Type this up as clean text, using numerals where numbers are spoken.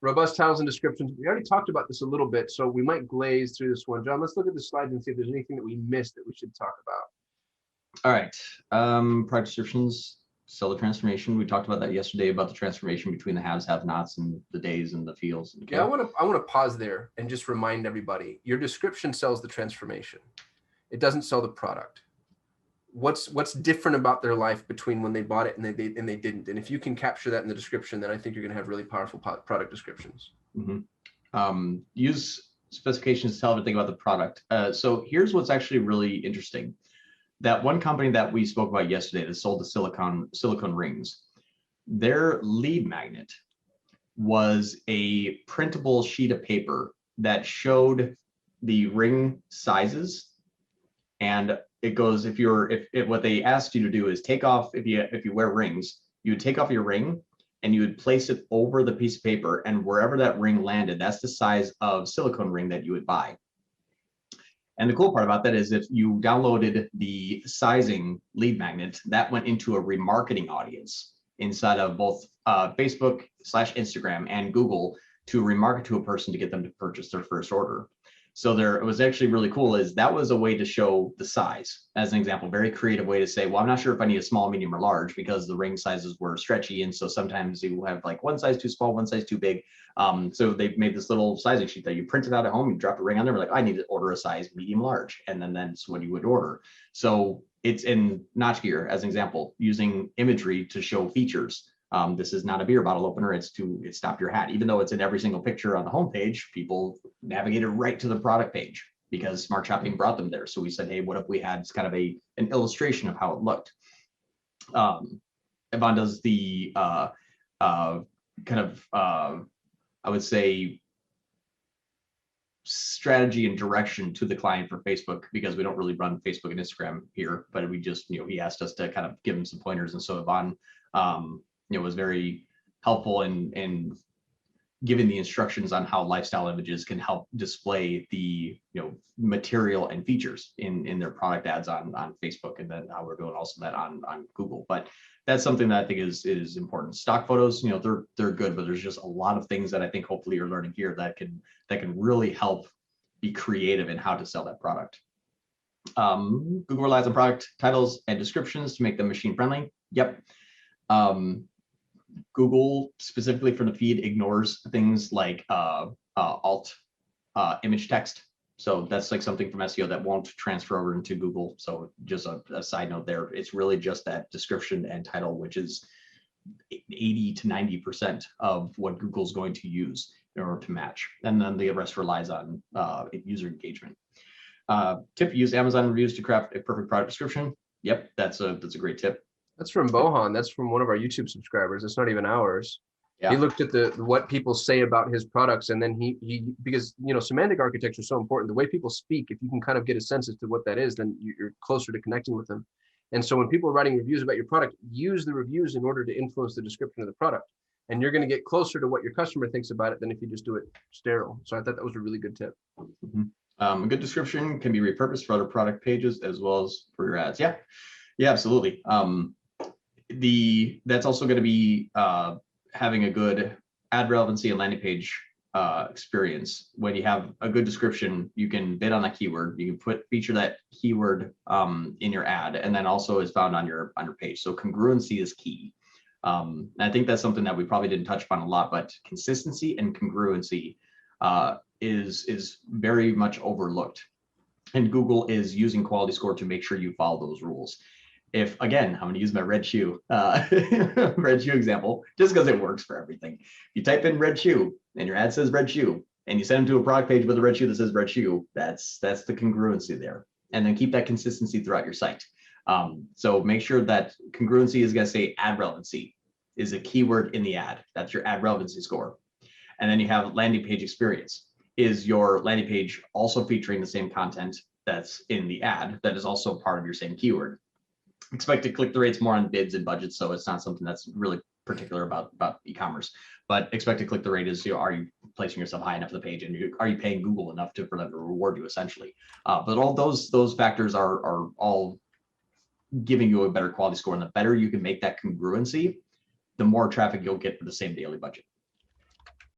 Robust titles and descriptions. We already talked about this a little bit, so we might glaze through this one. John, let's look at the slides and see if there's anything that we missed that we should talk about. All right. Product descriptions, seller transformation. We talked about that yesterday about the transformation between the haves, have-nots, and the days and the feels. Okay. Yeah, I want to pause there and just remind everybody: your description sells the transformation. It doesn't sell the product. What's different about their life between when they bought it and they didn't? And if you can capture that in the description, then I think you're going to have really powerful product descriptions. Use specifications to tell everything about the product. So here's what's actually really interesting. That one company that we spoke about yesterday that sold the silicone rings, their lead magnet was a printable sheet of paper that showed the ring sizes. And it goes, if what they asked you to do is take off, if you wear rings, you would take off your ring and you would place it over the piece of paper, and wherever that ring landed, that's the size of silicone ring that you would buy. And the cool part about that is if you downloaded the sizing lead magnet, that went into a remarketing audience inside of both Facebook/Instagram and Google to remarket to a person to get them to purchase their first order. So it was actually really cool is that was a way to show the size as an example, very creative way to say, well, I'm not sure if I need a small, medium, or large because the ring sizes were stretchy. And so sometimes you have like one size too small, one size too big. So they've made this little sizing sheet that you print it out at home, you drop a ring on there, like, I need to order a size medium, large. And then that's what you would order. So it's in notch gear as an example, using imagery to show features. This is not a beer bottle opener, it's stop your hat. Even though it's in every single picture on the homepage, people navigated right to the product page because Smart Shopping brought them there. So we said, hey, what if we had kind of an illustration of how it looked? Yvonne does the I would say, strategy and direction to the client for Facebook, because we don't really run Facebook and Instagram here, but we just, he asked us to kind of give him some pointers. And so Yvonne, was very helpful in giving the instructions on how lifestyle images can help display the material and features in their product ads on Facebook, and then how we're doing also that on Google. But that's something that I think is important. Stock photos, they're good, but there's just a lot of things that I think hopefully you're learning here that can really help be creative in how to sell that product. Google relies on product titles and descriptions to make them machine friendly. Yep. Google specifically for the feed ignores things like alt image text. So that's like something from SEO that won't transfer over into Google. So just a side note there, it's really just that description and title, which is 80 to 90% of what Google's going to use in order to match. And then the rest relies on user engagement. Tip, use Amazon reviews to craft a perfect product description. Yep, that's a great tip. That's from Bohan. That's from one of our YouTube subscribers. It's not even ours. Yeah. He looked at what people say about his products, and then he because semantic architecture is so important. The way people speak, if you can kind of get a sense as to what that is, then you're closer to connecting with them. And so when people are writing reviews about your product, use the reviews in order to influence the description of the product. And you're going to get closer to what your customer thinks about it than if you just do it sterile. So I thought that was a really good tip. Mm-hmm. A good description can be repurposed for other product pages as well as for your ads. Yeah, absolutely. That's also going to be having a good ad relevancy and landing page experience. When you have a good description, you can bid on that keyword. You can feature that keyword in your ad, and then also is found on your page. So congruency is key. And I think that's something that we probably didn't touch upon a lot, but consistency and congruency is very much overlooked. And Google is using quality score to make sure you follow those rules. If, again, I'm going to use my red shoe example, just because it works for everything. You type in red shoe and your ad says red shoe, and you send them to a product page with a red shoe that says red shoe, that's the congruency there. And then keep that consistency throughout your site. So make sure that congruency is going to say ad relevancy is a keyword in the ad. That's your ad relevancy score. And then you have landing page experience. Is your landing page also featuring the same content that's in the ad that is also part of your same keyword? Expected click-through rates more on bids and budgets, so it's not something that's really particular about e-commerce. But expected click-through rate is, are you placing yourself high enough on the page, and are you paying Google enough for them to reward you, essentially? But all those factors are all giving you a better quality score, and the better you can make that congruency, the more traffic you'll get for the same daily budget.